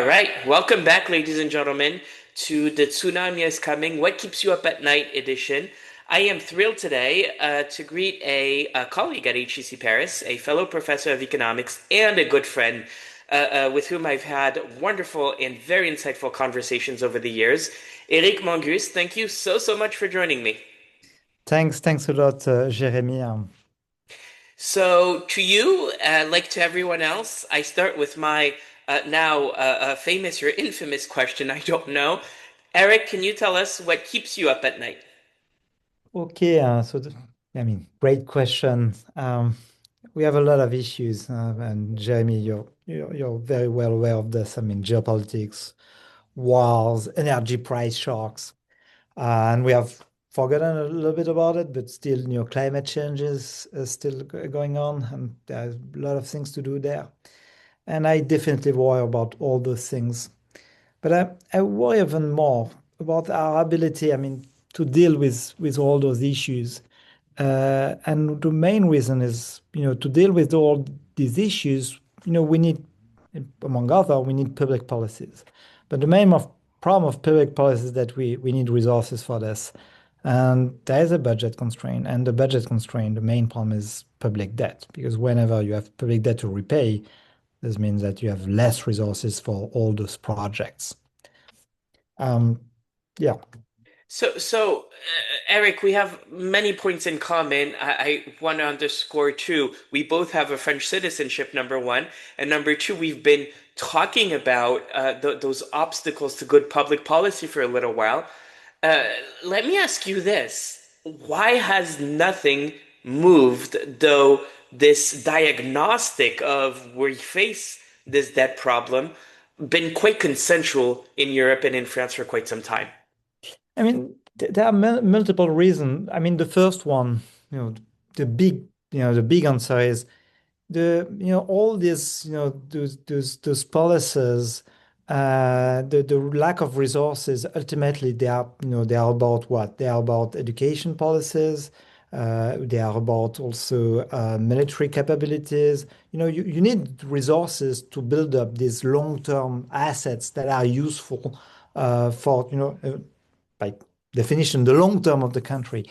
All right, welcome back, ladies and gentlemen, to the Tsunami is Coming, What Keeps You Up at Night edition. I am thrilled today to greet a colleague at HEC Paris, a fellow professor of economics, and a good friend with whom I've had wonderful and very insightful conversations over the years. Eric Mengus, thank you so much for joining me. Thanks a lot, Jeremy. So, to you, like to everyone else, I start with my now famous or infamous question. I don't know. Eric, can you tell us what keeps you up at night? Okay, great question. We have a lot of issues, and Jeremy, you're very well aware of this. I mean, geopolitics, wars, energy price shocks, and we have forgotten a little bit about it, but still, climate change is still going on, and there's a lot of things to do there. And I definitely worry about all those things. But I worry even more about our ability, I mean, to deal with all those issues. And the main reason is, to deal with all these issues, we need, among other, we need public policies. But the main problem of public policy is that we need resources for this. And there is a budget constraint. And the budget constraint, the main problem is public debt, because whenever you have public debt to repay, this means that you have less resources for all those projects. Um, yeah. Eric, we have many points in common. I want to underscore too, we both have a French citizenship, number one. And number two, we've been talking about those obstacles to good public policy for a little while. Uh, Let me ask you this. Why has nothing moved, though this diagnostic of we face this debt problem been quite consensual in Europe and in France for quite some time? I mean, there are multiple reasons. I mean, the first one, the big, the big answer is all these, those policies, the lack of resources, ultimately they are about what? They are about education policies. They are about also military capabilities. You need resources to build up these long-term assets that are useful for, by definition, the long term of the country.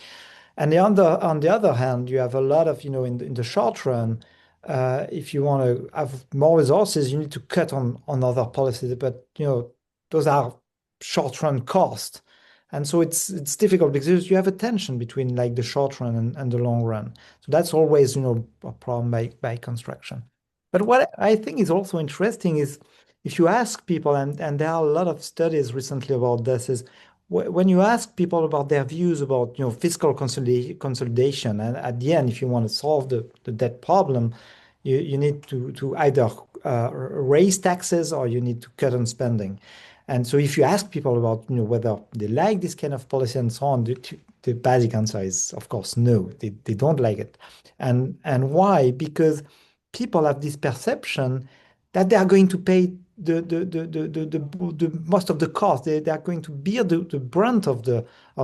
And on the other hand, you have a lot of, in the short run, if you want to have more resources, you need to cut on other policies. But, those are short run costs. And so it's difficult because you have a tension between like the short run and the long run. So that's always, a problem by construction. But what I think is also interesting is if you ask people, and there are a lot of studies recently about this, is when you ask people about their views about fiscal consolidation, and at the end, if you want to solve the debt problem, you need to either raise taxes or you need to cut on spending. And so if you ask people about whether they like this kind of policy and so on, the basic answer is of course no, they don't like it. And why? Because people have this perception that they are going to pay the most of the cost. They are going to bear the brunt of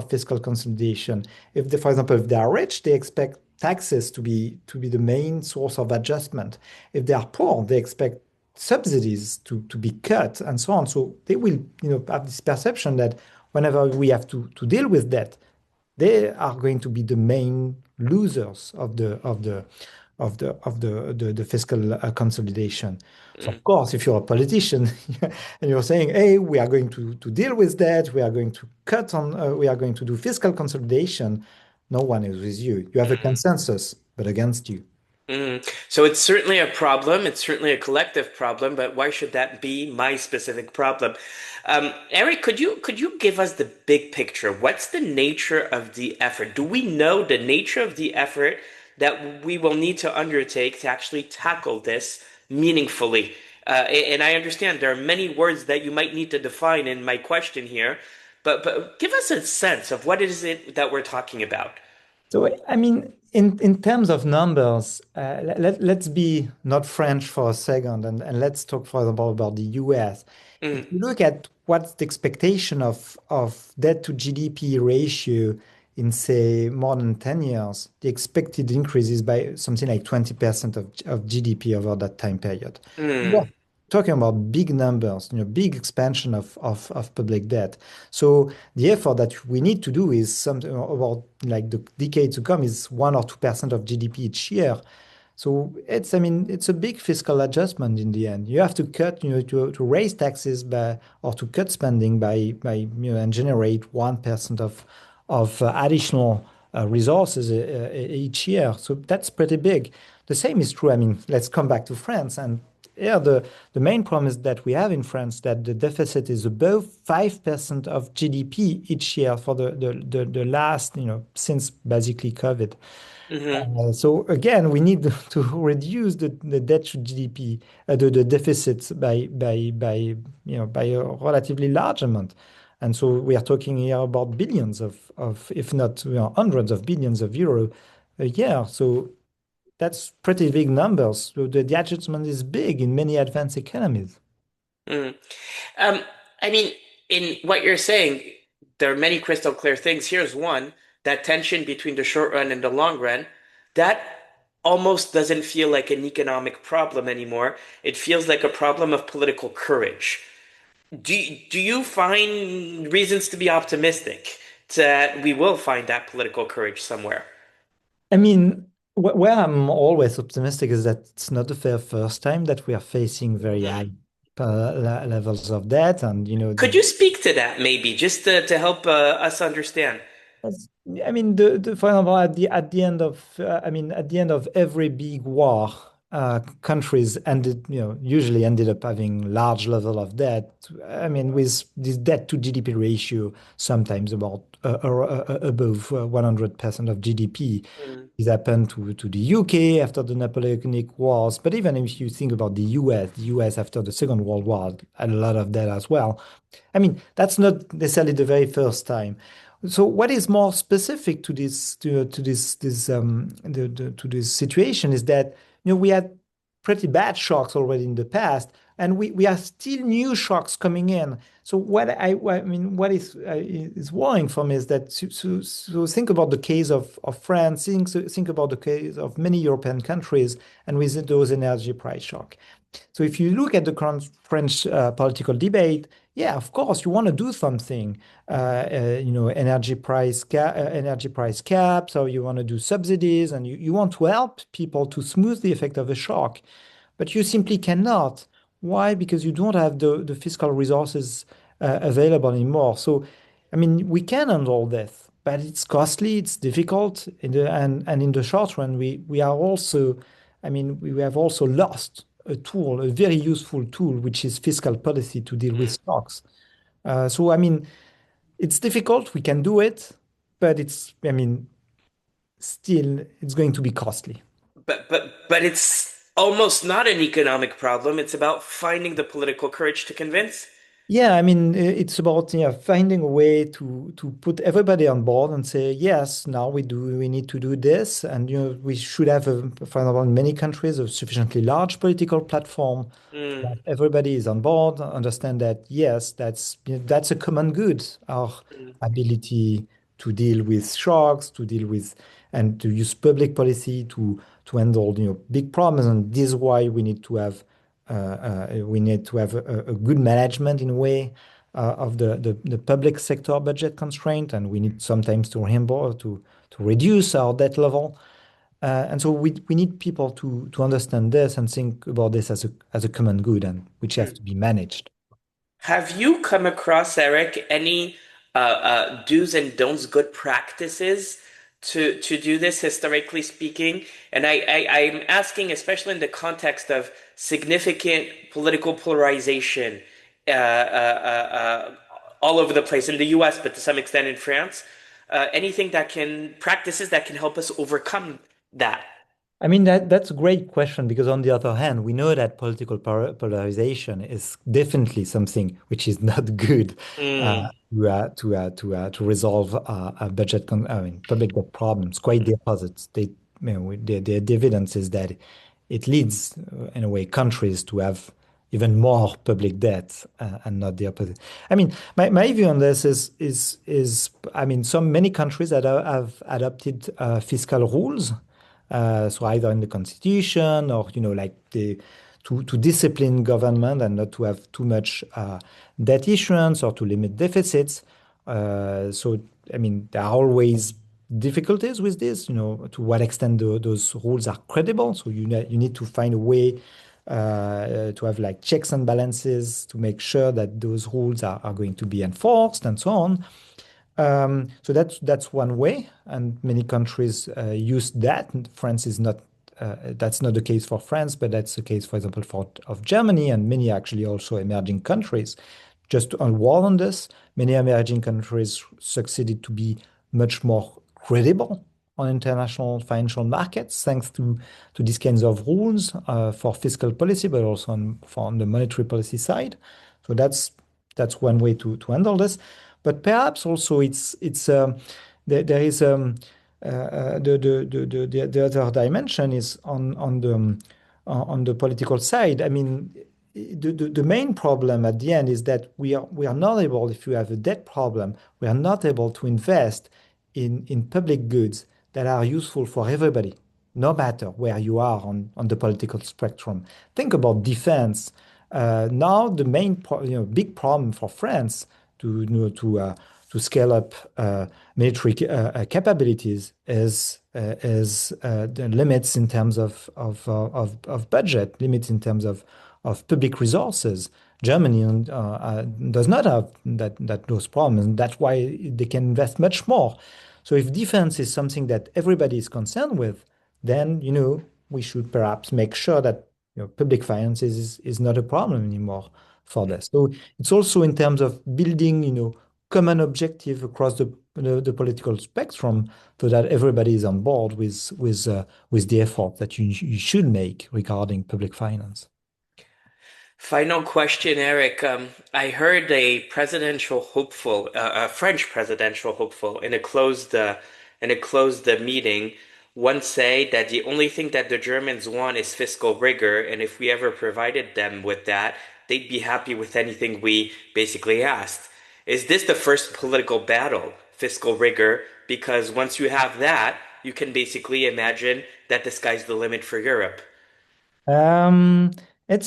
fiscal consolidation. If they, for example, if they are rich, they expect taxes to be the main source of adjustment. If they are poor, they expect subsidies to be cut and so on. So they will, have this perception that whenever we have to deal with that, they are going to be the main losers of the fiscal consolidation. So Mm. of course, if you're a politician and you're saying, "Hey, we are going to deal with that, we are going to cut on, we are going to do fiscal consolidation," no one is with you. You have a Mm. consensus, but against you. So it's certainly a problem. It's certainly a collective problem, but why should that be my specific problem? Eric, could you give us the big picture? What's the nature of the effort? Do we know the nature of the effort that we will need to undertake to actually tackle this meaningfully? And I understand there are many words that you might need to define in my question here, but give us a sense of what is it that we're talking about. So, I mean, in terms of numbers, let's be not French for a second and let's talk, for example, about the US. If Mm, you look at what's the expectation of debt to GDP ratio in, say, more than 10 years, the expected increase is by something like 20% of GDP over that time period. mm, Yeah. talking about big numbers, big expansion of public debt. So the effort that we need to do is something about like the decade to come is 1 or 2% of GDP each year. So I mean, it's a big fiscal adjustment in the end. You have to cut, to raise taxes by, or to cut spending and generate 1% of additional resources each year. So that's pretty big. The same is true. I mean, let's come back to France. And yeah, the main problem is that we have in France that the deficit is above 5% of GDP each year for the last, since basically COVID. Hmm. So again, we need to reduce the debt to GDP, the deficits by a relatively large amount. And so we are talking here about billions of if not hundreds of billions of euro a year. So that's pretty big numbers. So the adjustment is big in many advanced economies. Hmm. Um, I mean, in what you're saying, there are many crystal clear things. Here's one, that tension between the short run and the long run, that almost doesn't feel like an economic problem anymore. It feels like a problem of political courage. Do you find reasons to be optimistic that we will find that political courage somewhere? I mean, where I'm always optimistic is that it's not the first time that we are facing very Mhm. high levels of debt, and Could you speak to that maybe, just to help us understand? Yes. I mean, for example, at the end of I mean, at the end of every big war, countries usually ended up having large level of debt. I mean, with this debt to GDP ratio, sometimes about above 100% of GDP. Mm, It happened to the UK after the Napoleonic Wars, but even if you think about the US after the Second World War had a lot of debt as well. I mean, that's not necessarily the very first time. So what is more specific to this situation is that we had pretty bad shocks already in the past, and we are still new shocks coming in. So what I mean, what is worrying for me is that so think about the case of France, think about the case of many European countries, and with those energy price shock. So if you look at the current French political debate, yeah, of course, you want to do something, energy price caps, or you want to do subsidies, and you want to help people to smooth the effect of a shock. But you simply cannot. Why? Because you don't have the fiscal resources available anymore. So, I mean, we can handle this, but it's costly, it's difficult, and in the short run, we are also, I mean, we have also lost a tool, a very useful tool, which is fiscal policy to deal with mm. shocks. So, I mean, it's difficult. We can do it, but I mean, still, it's going to be costly. But it's almost not an economic problem. It's about finding the political courage to convince. Yeah, I mean, it's about finding a way to put everybody on board and say, yes, now we need to do this, and we should have, for example, in many countries, a sufficiently large political platform Mm, that everybody is on board, understand that yes, that's a common good, our mm, ability to deal with shocks, to deal with and to use public policy to handle big problems, and this is why we need to have a good management in a way of the public sector budget constraint, and we need sometimes to reimburse to reduce our debt level. And so we need people to understand this and think about this as a common good and which have mm. to be managed. Have you come across, Eric, any do's and don'ts, good practices to do this, historically speaking? And I'm asking, especially in the context of significant political polarization all over the place in the U.S., but to some extent in France. Anything that can practices that can help us overcome that? I mean, that's a great question because on the other hand, we know that political polarization is definitely something which is not good Mm, to resolve I mean, public debt problems. Quite the opposite. The evidence is that it leads, in a way, countries to have even more public debt and not the opposite. I mean, my view on this is I mean, many countries that have adopted fiscal rules, so either in the constitution or like to discipline government and not to have too much debt issuance or to limit deficits. So, I mean, there are always difficulties with this, to what extent those rules are credible. So you need to find a way to have like checks and balances to make sure that those rules are going to be enforced and so on. So that's one way, and many countries use that. France is not. That's not the case for France, but that's the case, for example, for of Germany and many actually also emerging countries. Just to unwarn on this, many emerging countries succeeded to be much more credible on international financial markets thanks to these kinds of rules for fiscal policy, but also on the monetary policy side. So that's one way to handle this. But perhaps also there is the other dimension is on the political side. I mean, the main problem at the end is that we are not able, if you have a debt problem, we are not able to invest in public goods that are useful for everybody, no matter where you are on the political spectrum. Think about defense. Now the main big problem for France to to scale up military capabilities is the limits in terms of budget, limits in terms of public resources. Germany does not have those problems, and that's why they can invest much more. So if defense is something that everybody is concerned with, then we should perhaps make sure that public finances is not a problem anymore for this. So it's also in terms of building common objective across the political spectrum so that everybody is on board with the effort that you should make regarding public finance. Final question, Eric. I heard a presidential hopeful, a French presidential hopeful, in a closed meeting, once say that the only thing that the Germans want is fiscal rigor, and if we ever provided them with that, they'd be happy with anything we basically asked. Is this the first political battle, fiscal rigor? Because once you have that, you can basically imagine that the sky's the limit for Europe. Um, I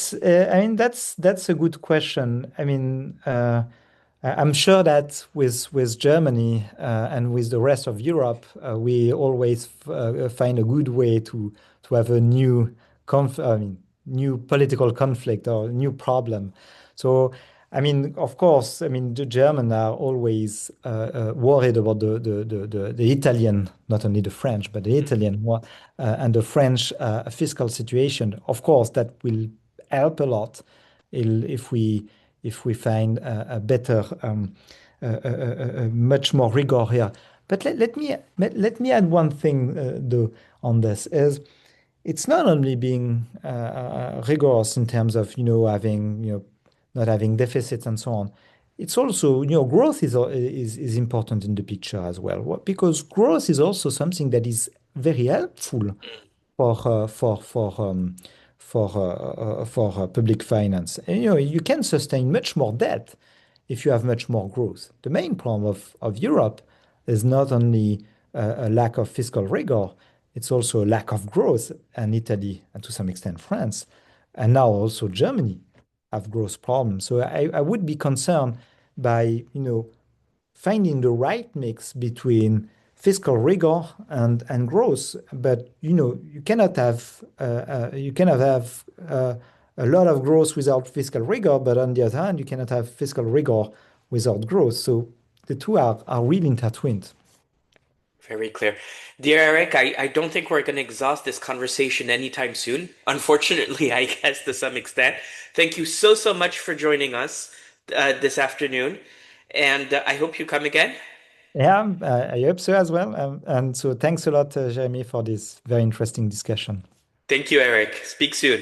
mean, that's a good question. I mean, I'm sure that with Germany and with the rest of Europe, we always find a good way to have a I mean, new political conflict or new problem. So, I mean, of course, I mean, the Germans are always worried about the Italian, not only the French, but the Italian one, and the French fiscal situation. Of course, that will help a lot if we find a better, much more rigor here. But let me add one thing though on this is it's not only being rigorous in terms of having not having deficits and so on. It's also growth is important in the picture as well. Because growth is also something that is very helpful for uh, for for um, for public finance. And, you can sustain much more debt if you have much more growth. The main problem of Europe is not only a lack of fiscal rigor, it's also a lack of growth, and Italy, and to some extent France, and now also Germany have growth problems. So I would be concerned by, finding the right mix between fiscal rigor and growth. But you cannot have a lot of growth without fiscal rigor. But on the other hand, you cannot have fiscal rigor without growth. So the two are really intertwined. Very clear. Dear Eric, I don't think we're going to exhaust this conversation anytime soon. Unfortunately, I guess to some extent. Thank you so much for joining us this afternoon. And I hope you come again. Yeah, I hope so as well. And so thanks a lot, Jeremy, for this very interesting discussion. Thank you, Eric. Speak soon.